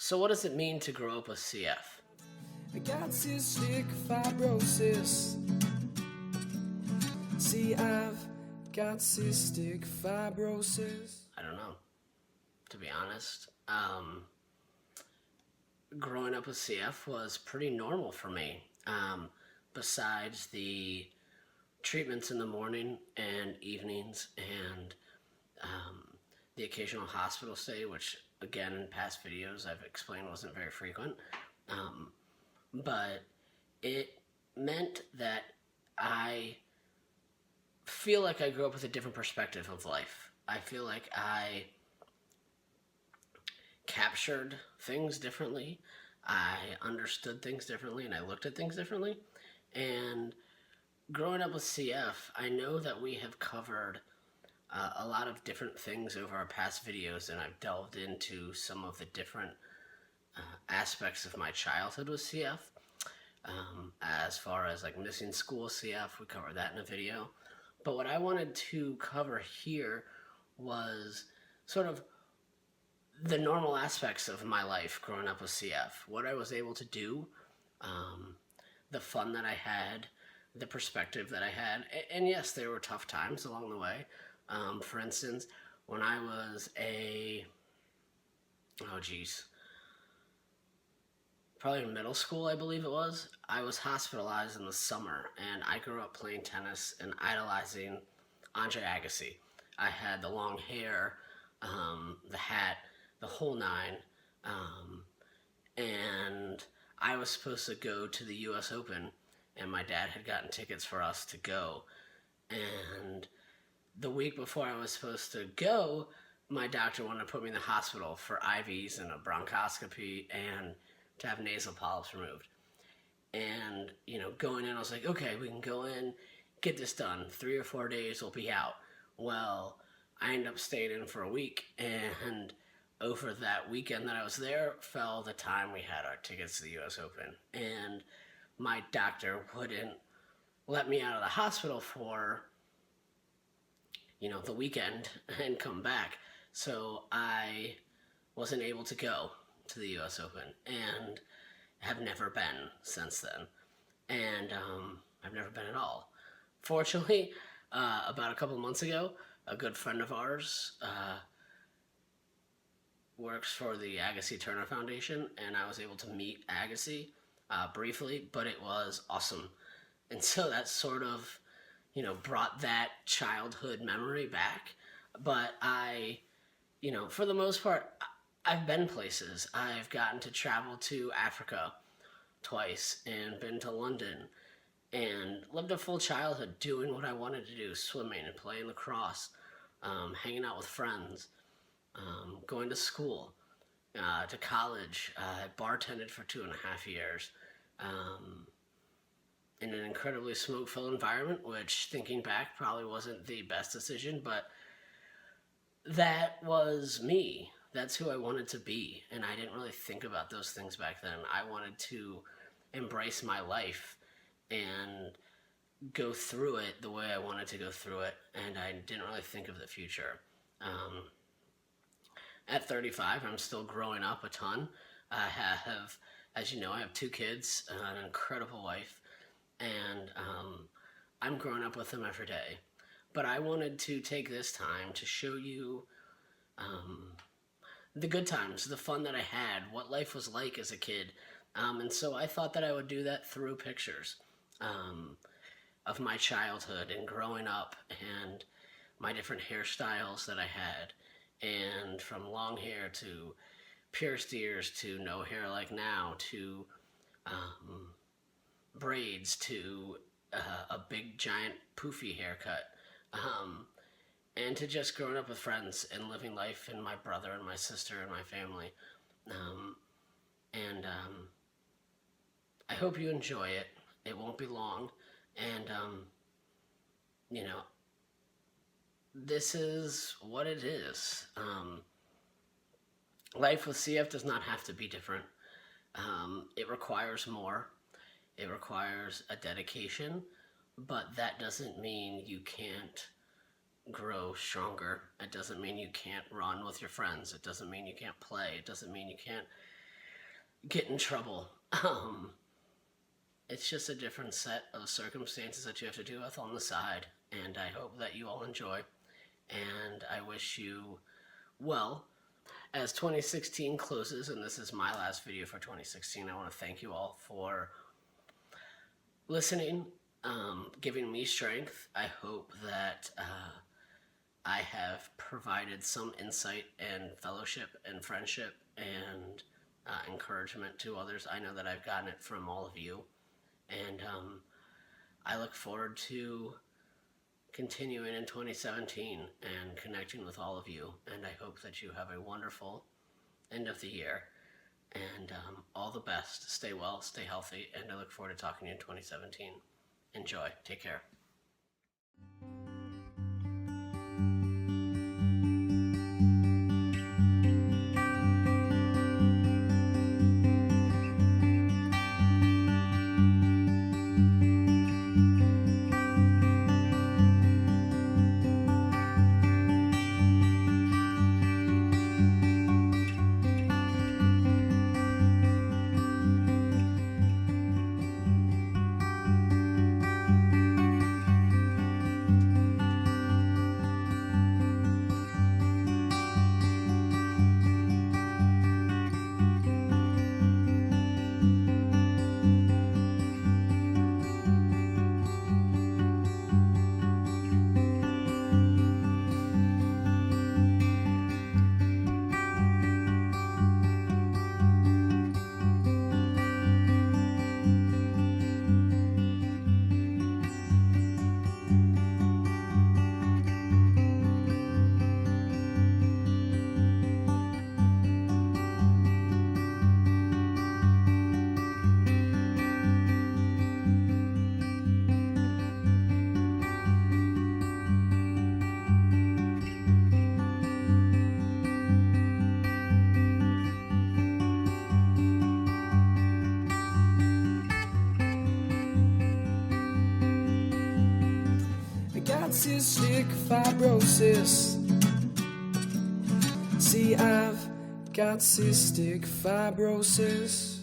So what does it mean to grow up with CF? I got cystic fibrosis. See, I've got cystic fibrosis. I don't know, to be honest. Growing up with CF was pretty normal for me. Besides the treatments in the morning and evenings and the occasional hospital stay, which again in past videos I've explained wasn't very frequent. But it meant that I feel like I grew up with a different perspective of life. I feel like I captured things differently. I understood things differently and I looked at things differently. And growing up with CF, I know that we have covered a lot of different things over our past videos, and I've delved into some of the different aspects of my childhood with CF. As far as like missing school CF, we covered that in a video. But what I wanted to cover here was sort of the normal aspects of my life growing up with CF, what I was able to do, the fun that I had, the perspective that I had, and yes, there were tough times along the way. For instance, when I was probably in middle school, I believe it was, I was hospitalized in the summer, and I grew up playing tennis and idolizing Andre Agassi. I had the long hair, the hat, the whole nine, and I was supposed to go to the U.S. Open, and my dad had gotten tickets for us to go, and the week before I was supposed to go, my doctor wanted to put me in the hospital for IVs and a bronchoscopy and to have nasal polyps removed. And, going in, I was like, okay, we can go in, get this done. 3 or 4 days, we'll be out. Well, I ended up staying in for a week, and over that weekend that I was there fell the time we had our tickets to the U.S. Open. And my doctor wouldn't let me out of the hospital for, the weekend and come back. So I wasn't able to go to the U.S. Open and have never been since then. And I've never been at all. Fortunately, about a couple months ago, a good friend of ours works for the Agassi Turner Foundation, and I was able to meet Agassi briefly, but it was awesome. And so that sort of, brought that childhood memory back. But I, for the most part, I've been places. I've gotten to travel to Africa twice and been to London and lived a full childhood doing what I wanted to do, swimming and playing lacrosse, hanging out with friends, going to school, to college. I bartended for 2.5 years in an incredibly smoke-filled environment, which, thinking back, probably wasn't the best decision, but that was me. That's who I wanted to be, and I didn't really think about those things back then. I wanted to embrace my life and go through it the way I wanted to go through it, and I didn't really think of the future. At 35, I'm still growing up a ton. I have, as you know, I have 2 kids, an incredible wife, and I'm growing up with them every day. But I wanted to take this time to show you the good times, the fun that I had, what life was like as a kid. And so I thought that I would do that through pictures of my childhood and growing up and my different hairstyles that I had. And from long hair to pierced ears to no hair like now to braids to a big giant poofy haircut. And to just growing up with friends and living life and my brother and my sister and my family. I hope you enjoy it. It won't be long. And, this is what it is. Life with CF does not have to be different. It requires more. It requires a dedication, but that doesn't mean you can't grow stronger. It doesn't mean you can't run with your friends. It doesn't mean you can't play. It doesn't mean you can't get in trouble. It's just a different set of circumstances that you have to deal with on the side, and I hope that you all enjoy. And I wish you well. As 2016 closes, and this is my last video for 2016, I want to thank you all for listening, giving me strength. I hope that I have provided some insight and fellowship and friendship and encouragement to others. I know that I've gotten it from all of you, and I look forward to continuing in 2017 and connecting with all of you, and I hope that you have a wonderful end of the year, and all the best. Stay well, stay healthy, and I look forward to talking to you in 2017. Enjoy. Take care. Cystic fibrosis. See, I've got cystic fibrosis.